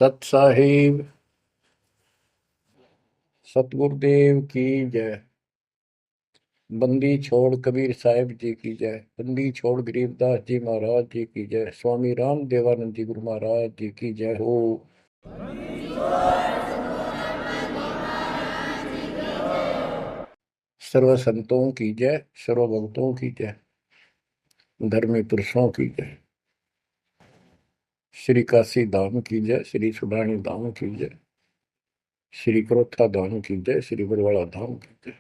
सत साहिब सतगुरुदेव की जय। बंदी छोड़ कबीर साहिब जी की जय। बंदी छोड़ गरीबदास जी महाराज जी की जय। स्वामी राम देवानंद जी गुरु महाराज जी की जय हो। सर्व संतों की जय, सर्व भक्तों की जय, धर्मी पुरुषों की जय। श्री काशी धाम की जय, श्री सुडानी धाम की जय, श्री क्रोथा धाम की जय, श्री बरवाड़ा धाम की जय।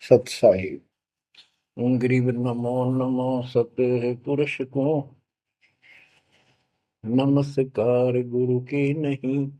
सत साहिब गरीब नमो नमो सत पुरुष को नमस्कार गुरु की नहीं।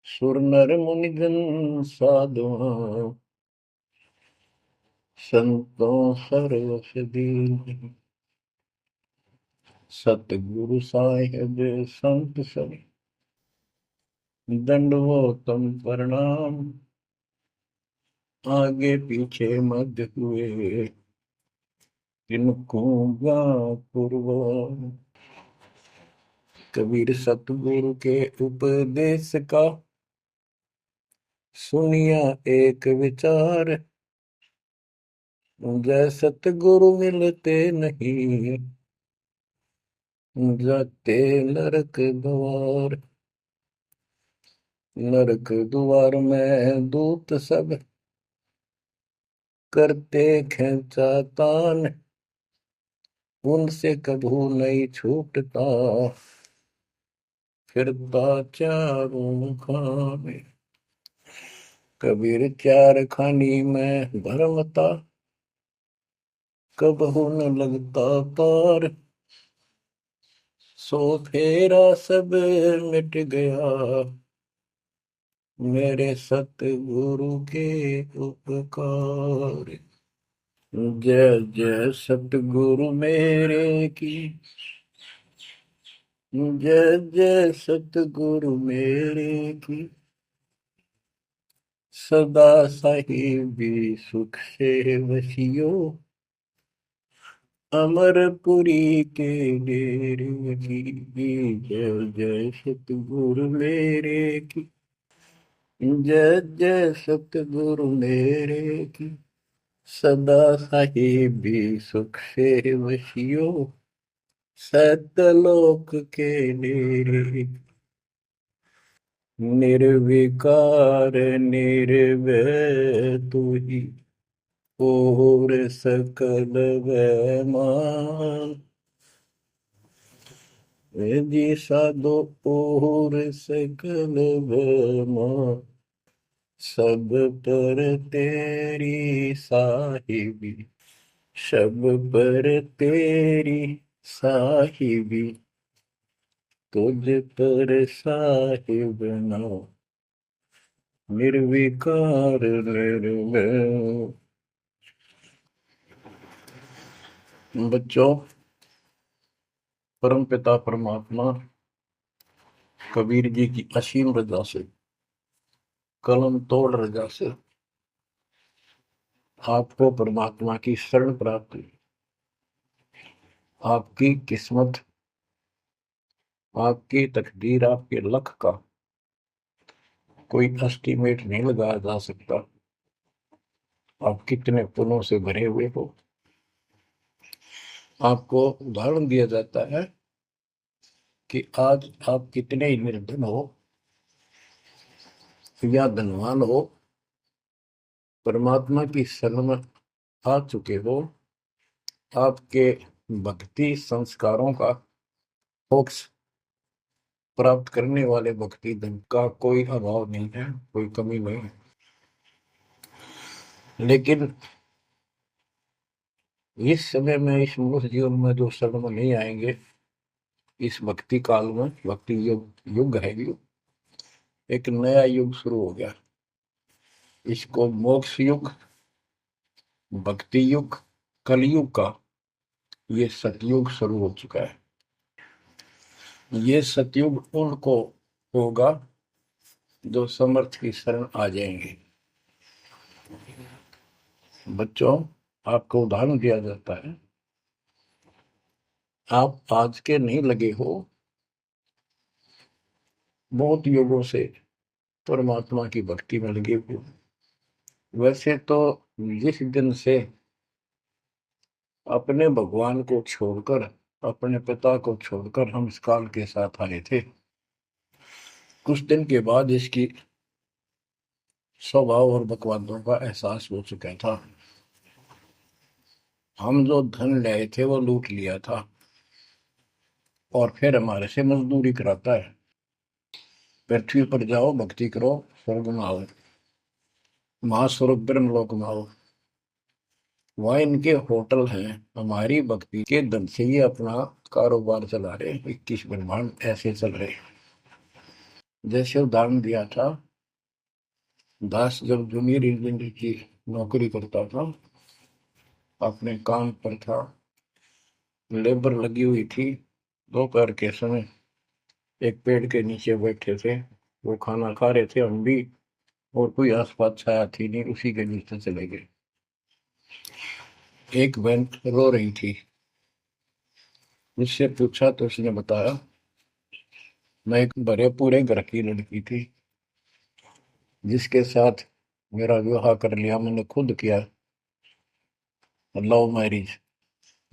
सुर नर मुनिजन साधुआ संतों सर्वस दीन। सतगुरु साहिब संत सब दंडवतम प्रणाम। आगे पीछे मध्य हुए किनको पूर्व। कबीर सतगुरु के उपदेश का सुनिया एक विचार। जय सतगुरु मिलते नहीं जाते नरक द्वार। नरक द्वार में दूत सब करते खेचातान। उनसे कभू नहीं छूटता फिरता चारों खाने। कबीर चार खानी में भरमता कबहू न लगता तार। सो फेरा सब मिट गया मेरे सतगुरु के उपकार। जय जय सतगुरु मेरे की जय जय सतगुरु मेरे की। सदा साहिबी सुख से वसियो अमरपुरी के डेरे की। जय जय सतगुरु मेरे की जय जय सतगुरु मेरे की। सदा साहिबी सुख से वसियो सतलोक के डेरे। निर्विकार निर्भय तू ही और सकल वैमान। जी साधो और सकल वैमान। सब पर तेरी साहिबी सब पर तेरी साहिबी। तुझ पर साहिब नाम निर्विकार निर्भय। बच्चों, परम पिता परमात्मा कबीर जी की असीम रजा से, कलम तोड़ रजा से आपको परमात्मा की शरण प्राप्त हुई। आपकी किस्मत, आपकी तकदीर, आपके लक का कोई एस्टीमेट नहीं लगाया जा सकता। आप कितने पुण्यों से भरे हुए हो। आपको उदाहरण दिया जाता है कि आज आप कितने ही निर्धन हो या धनवान हो, परमात्मा की शरण में आ चुके हो। आपके भक्ति संस्कारों का मोक्ष प्राप्त करने वाले भक्ति धन का कोई अभाव नहीं है, कोई कमी नहीं है। लेकिन इस समय में, इस मनुष्य जीवन में जो शरण में नहीं आएंगे, इस भक्ति काल में, भक्ति युग है, युग एक नया युग शुरू हो गया। इसको मोक्ष युग, भक्ति युग, कलयुग का ये सतयुग शुरू हो चुका है। ये सतयुग उनको होगा जो समर्थ की शरण आ जाएंगे। बच्चों, आपको उदाहरण दिया जाता है, आप आज के नहीं लगे हो, बहुत युगों से परमात्मा की भक्ति में लगे हुए। वैसे तो जिस दिन से अपने भगवान को छोड़कर, अपने पिता को छोड़कर हम इस काल के साथ आए थे, कुछ दिन के बाद इसकी स्वभाव और बकवादों का एहसास हो चुका था। हम जो धन लाए थे वो लूट लिया था और फिर हमारे से मजदूरी कराता है। पृथ्वी पर जाओ, भक्ति करो, स्वर्ग में आओ, महास्वर्ग ब्रह्मलोक में आओ। वहाँ इनके होटल हैं। हमारी भक्ति के धन से ये अपना कारोबार चला रहे। 21 ब्रह्मांड ऐसे चल रहे। जैसे उदाहरण दिया था, दास जब जूनियर इंजीनियर की नौकरी करता था, अपने काम पर था, लेबर लगी हुई थी, दोपहर के समय एक पेड़ के नीचे बैठे थे, वो खाना खा रहे थे, हम भी, और कोई आसपास छाया थी नहीं, उसी के नीचे चले गए। एक बहन रो रही थी, मुझसे पूछा तो उसने बताया, मैं एक भरे पूरे घर की लड़की थी जिसके साथ मेरा विवाह कर लिया, मैंने खुद किया, लव मैरिज।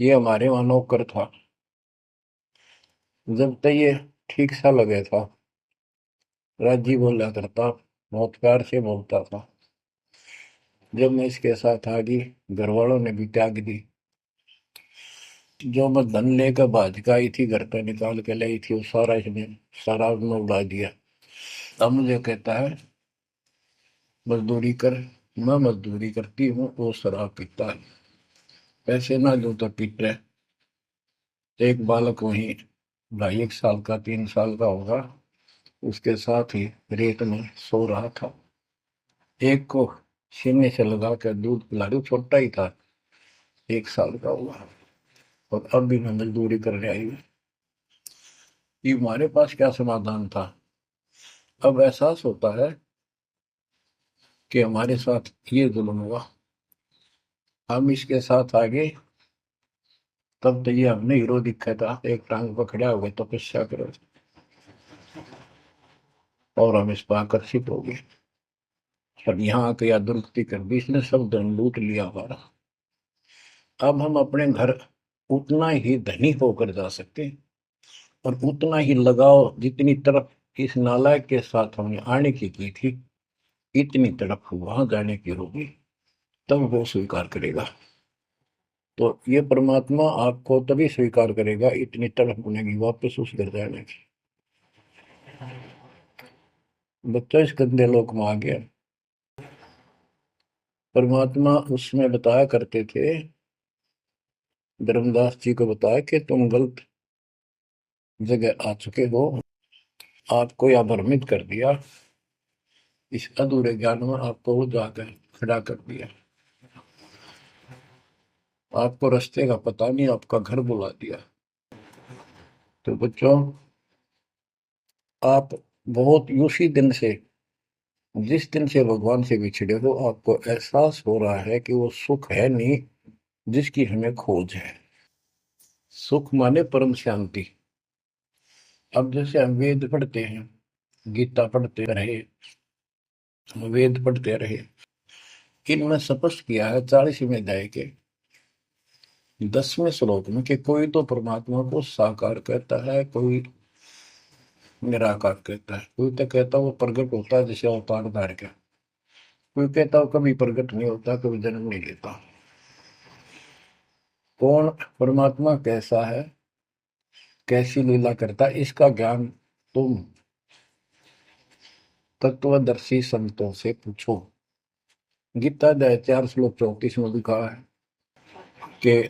ये हमारे वहां नौकर था। जब तक ये ठीक सा लगे था, राजी बोला करता, बहुत प्यार से बोलता था। जब मैं इसके साथ आ गई, घर वालों ने भी त्याग दी। जो मैं धन लेकर भाज का आई थी, घर पे निकाल के लाई थी, वो सारा इसने शराब में उड़ा दिया। अब मुझे कहता है मजदूरी कर। मैं मजदूरी करती हूँ, वो शराब पीता है। पैसे ना दो तो पीट रहे। एक बालक वहीं 2.5 साल का, 3 साल का होगा, उसके साथ ही रेत में सो रहा था। एक को सीने से लगा कर दूध पिला रही, छोटा ही था, 1 साल का हुआ, और अब भी मैं मजदूरी करने आई हूँ। ये हमारे पास क्या समाधान था? अब एहसास होता है कि हमारे साथ ये जुल्म हुआ, हम इसके साथ आगे। तब तो ये हमने हीरो दिखा था, एक टांग पकड़ा हुआ तपस्या करो, और हम इस पर आकर्षित हो गए। और यहाँ आके या दुर्गति कर दी, इसने सब धन लूट लिया हमारा। अब हम अपने घर उतना ही धनी होकर जा सकते हैं, और उतना ही लगाव जितनी तरफ इस नालायक के साथ हमने आने की थी, इतनी तरफ वहां जाने की होगी, तब वो स्वीकार करेगा। तो ये परमात्मा आपको तभी स्वीकार करेगा, इतनी तरफ बनेगी वापस उस घर जाने की। बच्चा इस गंदे लोक में आ गया। परमात्मा उसमें बताया करते थे, धर्मदास जी को बताया कि तुम गलत जगह आ चुके हो, आपको यह भ्रमित कर दिया, इस अधूरे ज्ञान में आपको वो जाकर खड़ा कर दिया, आपको रास्ते का पता नहीं, आपका घर बुला दिया। तो बच्चों, आप बहुत उसी दिन से, जिस दिन से भगवान से बिछड़े हो, आपको एहसास हो रहा है कि वो सुख है नहीं जिसकी हमें खोज है। सुख माने परम शांति। अब जैसे हम वेद पढ़ते हैं, गीता पढ़ते रहे, वेद पढ़ते रहे, इनमें स्पष्ट किया है 40वें अध्याय के 10वें श्लोक में कि कोई तो परमात्मा को साकार कहता है, कोई निराकार कहता है, कोई तो कहता है वो प्रकट होता है जैसे अवतार धार के, कोई कहता है कभी प्रकट नहीं होता, कभी जन्म नहीं लेता। कौन परमात्मा कैसा है, कैसी लीला करता है, इसका ज्ञान तुम तत्वदर्शी संतों से पूछो। गीता अध्याय 4 श्लोक 34 में लिखा है कि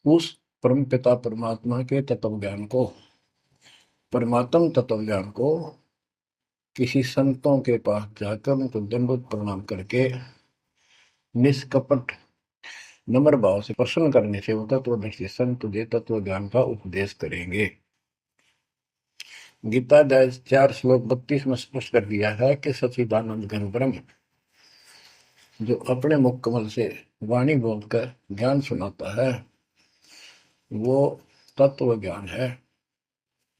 उस परम पिता परमात्मा के तत्व ज्ञान को, परमात्म तत्व ज्ञान को किसी संतों के पास जाकर उनको दंडवत प्रणाम करके निष्कपट नम्र भाव से प्रसन्न करने से वो तत्वदर्शी संत तुझे तत्व ज्ञान का उपदेश करेंगे। गीता अध्याय 4 श्लोक 32 में स्पष्ट कर दिया है कि सच्चिदानंद घन ब्रह्म जो अपने मुख कमल से वाणी बोलकर ज्ञान सुनाता है, वो तत्व ज्ञान है।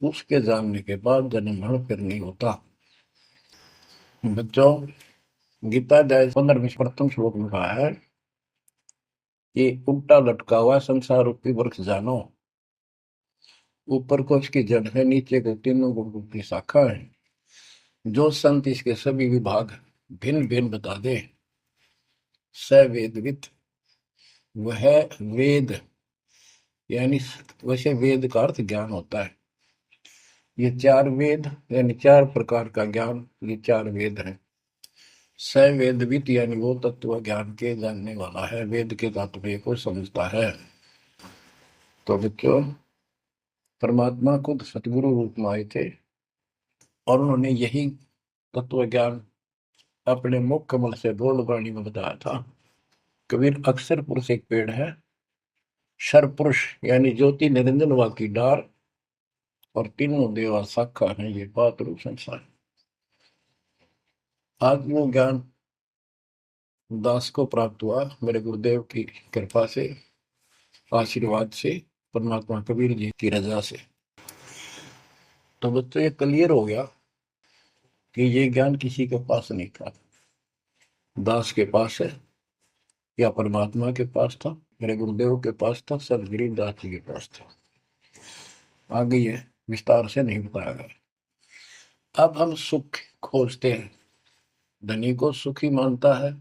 उसके जानने के बाद जन्म मरण फिर नहीं होता। बच्चों, गीता अध्याय 15 में प्रथम श्लोक में कहा है कि उल्टा लटका हुआ संसार रूपी वृक्ष जानो, ऊपर को इसकी जड़ है, नीचे को तीनों गुण की शाखा है। जो संत इसके सभी विभाग भिन्न भिन्न बता दे, स वेदविद, वह वेद, यानी वैसे वेद का अर्थ ज्ञान होता है। ये चार वेद यानी चार प्रकार का ज्ञान, ये चार वेद हैं। स वेदविद यानी वो तत्व ज्ञान के जानने वाला है, वेद के तात्पर्य को समझता है। तो बच्चों, परमात्मा खुद सतगुरु रूप में आए थे और उन्होंने यही तत्व ज्ञान अपने मुख कमल से बोल वाणी में बताया था। कबीर अक्षर पुरुष एक पेड़ है, शर पुरुष यानी ज्योति निरंजन वा की डार, और तीनों देवा शाखा है ये बात रूप संसार। आज वो ज्ञान दास को प्राप्त हुआ मेरे गुरुदेव की कृपा से, आशीर्वाद से, परमात्मा कबीर जी की रजा से। तो बच्चों, ये क्लियर हो गया कि ये ज्ञान किसी के पास नहीं था, दास के पास है या परमात्मा के पास था, मेरे गुरुदेव के पास था, सर गरीबदास जी के पास था। आगे ये विस्तार से नहीं बताया गया। अब हम सुख खोजते हैं, धनी को सुखी मानता है,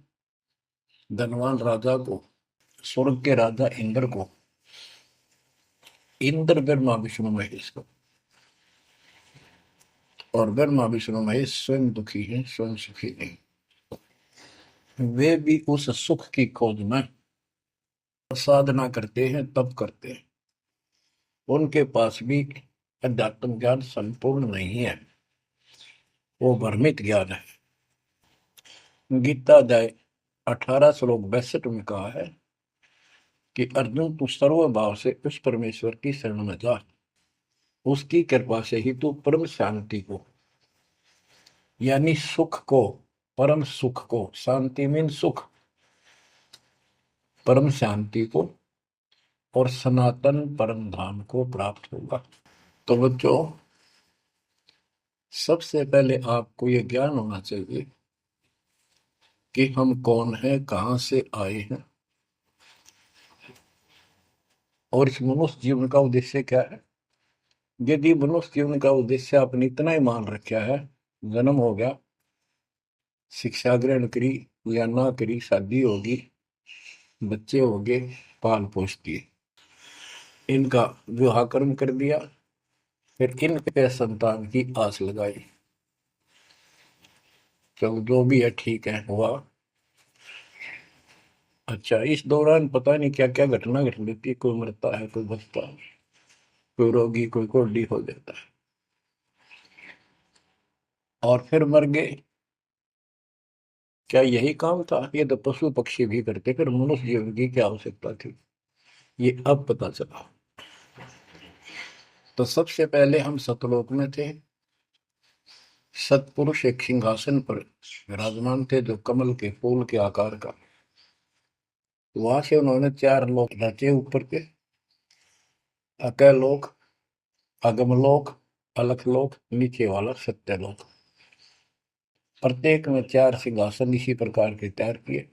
धनवान राजा को, स्वर्ग के राजा इंद्र को, इंद्र ब्रह्मा विष्णु महेश को, और ब्रह्मा विष्णु महेश स्वयं दुखी हैं, स्वयं सुखी नहीं। वे भी उस सुख की खोज में साधना करते हैं, तप करते हैं। उनके पास भी अध्यात्म ज्ञान संपूर्ण नहीं है, वो भ्रमित ज्ञान है। गीता अध्याय 18 श्लोक 62 में कहा है कि अर्जुन, तू सर्व भाव से उस परमेश्वर की शरण में जा, उसकी कृपा से ही तू परम शांति को, यानी सुख को, परम सुख को, शांति मीन सुख, परम शांति को और सनातन परम धाम को प्राप्त होगा। तो बच्चों, सबसे पहले आपको यह ज्ञान होना चाहिए कि हम कौन हैं, कहां से आए हैं, और इस मनुष्य जीवन का उद्देश्य क्या है। यदि मनुष्य जीवन का उद्देश्य आपने इतना ही मान रखा है, जन्म हो गया, शिक्षा ग्रहण करी या ना करी, शादी होगी, बच्चे हो गए, पाल पोस दिए, इनका विवाह कर्म कर दिया, फिर इनके संतान की आस लगाई, तो जो भी है ठीक है, हुआ। अच्छा, इस दौरान पता नहीं क्या क्या घटना घट लेती है, कोई मरता है, कोई बचता है, कोई रोगी, कोई कोढ़ी हो जाता है, और फिर मर गए। क्या यही काम था? ये तो पशु पक्षी भी करते, फिर मनुष्य जीवन की क्या आवश्यकता थी, ये अब पता चला। तो सबसे पहले हम सतलोक में थे, सतपुरुष एक सिंहासन पर विराजमान थे जो कमल के फूल के आकार का। वहां से उन्होंने चार लोक रचे ऊपर के, अकलोक, अगमलोक, अलखलोक, नीचे वाला सत्यलोक। प्रत्येक में चार सिंहासन इसी प्रकार के तैयार किए।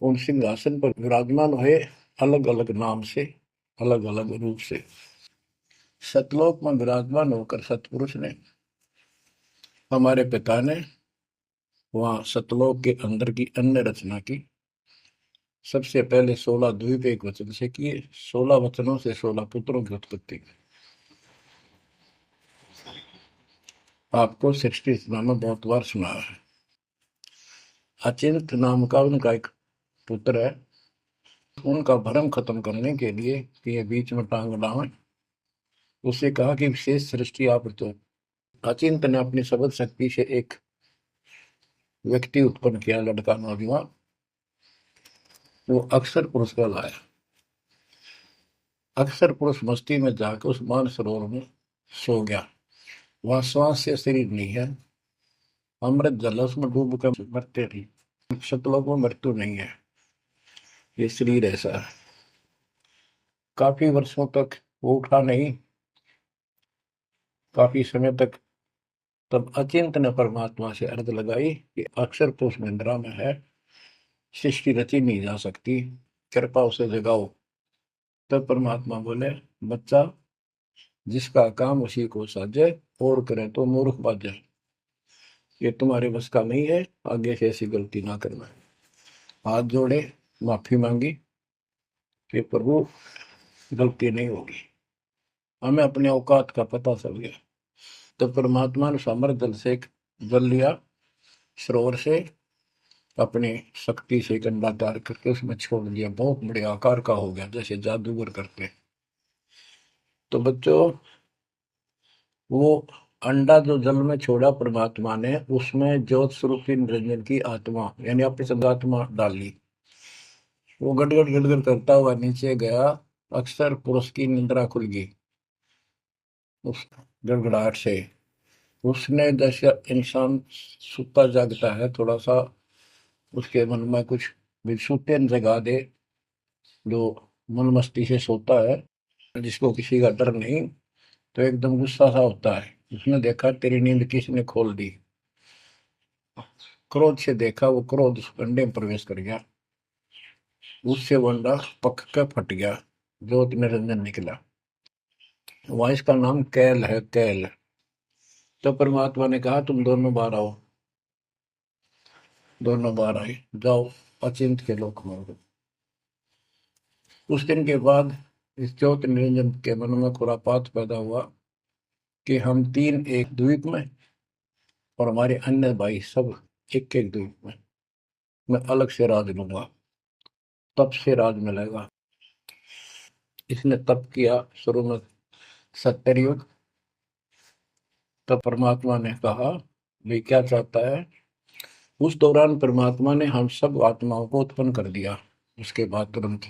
उन सिंहासन पर विराजमान हुए अलग अलग नाम से, अलग अलग रूप से। सतलोक में विराजमान होकर सतपुरुष ने, हमारे पिता ने, वहां सतलोक के अंदर की अन्य रचना की। सबसे पहले 16 द्वीप एक वचन से किए, 16 वचनों से 16 पुत्रों की उत्पत्ति की। आपको सृष्टि में बहुत बार सुना है। अचिंत नाम का उनका एक पुत्र है, उनका भ्रम खत्म करने के लिए कि ये बीच में टांग डालें, उसे कहा कि विशेष सृष्टि आप तो। अचिंत ने अपनी शब्द शक्ति से एक व्यक्ति उत्पन्न किया, लड़का नौजवान, वो अक्षर पुरुष का लाया। अक्षर पुरुष मस्ती में जाकर उस मान सरोवर में सो गया। वहां श्वास से शरीर नहीं है, अमृत जल उसमें डूब कर मरते नहीं, सतलोक में मृत्यु नहीं है, ये शरीर ऐसा है। काफी वर्षों तक वो उठा नहीं, काफी समय तक। तब अचिंत ने परमात्मा से अर्ज लगाई कि अक्षर तो उस निंद्रा में है, सृष्टि रची नहीं जा सकती, कृपा उसे जगाओ। तब परमात्मा बोले, बच्चा, जिसका काम उसी को साजे, और करे तो मूर्ख बाजे। ये तुम्हारे बस का नहीं है, आगे से ऐसी गलती ना करना। हाथ जोड़े, माफी मांगी कि प्रभु गलती नहीं होगी। हमें अपने औकात का पता चल गया। तो परमात्मा ने समर जल से जल लिया, सरोवर से, अपनी शक्ति से गंदा डाल करके उसमें छोड़ दिया। बहुत बड़े आकार का हो गया, जैसे जादूगर करते। तो बच्चों, वो अंडा जो जल में छोड़ा परमात्मा ने, उसमें ज्योत स्वरूपी निरंजन की आत्मा यानी अपनी संगात्मा डाली। वो गड़गड़ गड़गड़ करता हुआ नीचे गया। अक्सर पुरुष की निंद्रा खुल गई उस गड़गड़ाहट से। उसने, जैसे इंसान सुता जागता है, थोड़ा सा उसके मन में कुछ विक्षुप्त जगा दे, जो मन मस्ती से सोता है, जिसको किसी का डर नहीं, तो एकदम गुस्सा सा होता है। उसने देखा तेरी नींद किसने खोल दी। क्रोध से देखा, वो क्रोध उस अंडे में प्रवेश कर गया। उससे वो अंडा पक कर फट गया, ज्योत निरंजन निकला। वहां इसका नाम कैल है, कैल। तो परमात्मा ने कहा, तुम दोनों बाहर आओ। दोनों बाहर आए, जाओ अचिंत के लोक में। उस दिन के बाद इस ज्योत निरंजन के मन में खुरापात पैदा हुआ कि हम तीन एक द्वीप में, और हमारे अन्य भाई सब एक एक द्वीप में। मैं अलग से राज लूंगा, तप से राज मिलेगा। इसने तप किया शुरू में, 70 युग। तब परमात्मा ने कहा, भाई क्या चाहता है। उस दौरान परमात्मा ने हम सब आत्माओं को उत्पन्न कर दिया। उसके बाद तुरंत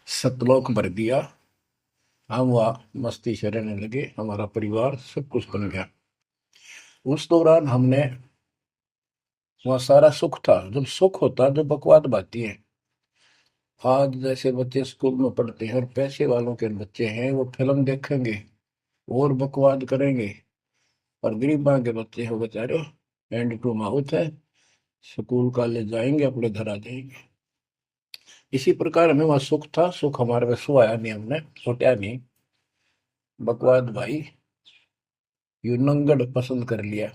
सतलोक भर दिया। हम वहाँ मस्ती से रहने लगे, हमारा परिवार सब कुछ बन गया। उस दौरान हमने, वहाँ सारा सुख था। जब सुख होता जो बकवाद बाती है। आज जैसे बच्चे स्कूल में पढ़ते हैं और पैसे वालों के बच्चे हैं, वो फिल्म देखेंगे और बकवाद करेंगे। और गरीबा के बच्चे हो बेचारे, हैंड टू माउथ है, स्कूल कॉलेज जाएंगे, अपने घर आ जाएंगे। इसी प्रकार हमें वहाँ सुख था। सुख हमारे में सो आया नहीं, हमने सोचा नहीं। बकवाद भाई, यू नंगड़ पसंद कर लिया।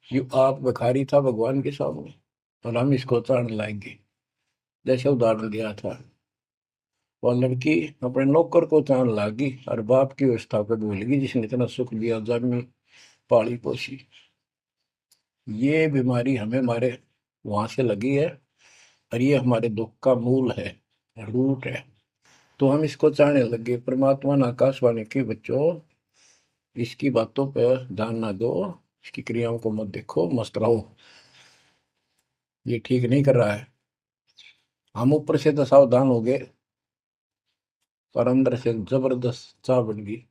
यू आप भिखारी था भगवान के सामने, और हम इसको चाण लाएंगे। जैसे उदाहरण दिया था, और लड़की अपने नौकर को चाण लागी और बाप की व्यवस्था को भूल गई, जिसने इतना सुख दिया, जन्मी पाली पोसी। ये बीमारी हमें हमारे वहां से लगी है, और ये हमारे दुख का मूल है, रूट है। तो हम इसको चाहने लगे। परमात्मा ने आकाशवाणी की, बच्चों इसकी बातों पर ध्यान ना दो, इसकी क्रियाओं को मत देखो, मस्त रहो, ये ठीक नहीं कर रहा है। हम ऊपर से तो सावधान हो गए, पर अंदर से जबरदस्त चाह बन गई।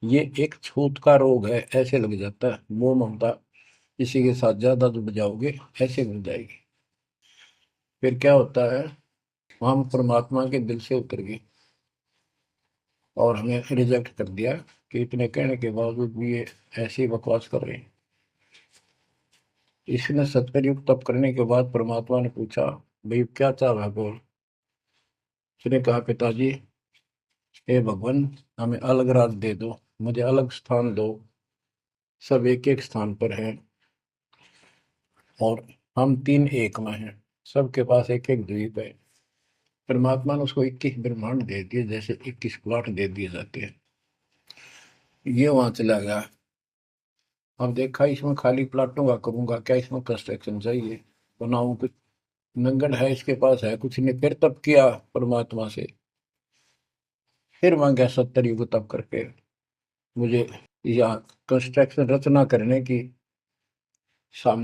ये एक छूत का रोग है, ऐसे लग जाता है। मोह ममता किसी के साथ ज्यादा जुड़ जाओगे, ऐसे मिल जाएगी। फिर क्या होता है, हम परमात्मा के दिल से उतर गए और हमें रिजेक्ट कर दिया कि इतने कहने के बावजूद भी ये ऐसी बकवास कर रहे हैं। इसने 70 युग तप करने के बाद परमात्मा ने पूछा, भाई क्या चाह रहा है, बोल। उसने कहा, पिताजी, हे भगवान, हमें अलग राज दे दो, मुझे अलग स्थान दो। सब एक एक स्थान पर हैं, और हम तीन एक में हैं। सबके पास एक एक द्वीप है। परमात्मा ने उसको 21 ब्रह्मांड दे दिए, जैसे 21 प्लॉट दे दिए जाते हैं। ये वहां चला गया। अब देखा, इसमें खाली प्लाटों का करूंगा क्या, इसमें कंस्ट्रक्शन चाहिए, बनाऊं कुछ। नंगन है, इसके पास है कुछ नहीं। फिर तब किया परमात्मा से, फिर मांगा 70 युग तब करके मुझे या कंस्ट्रक्शन रचना करने की सामने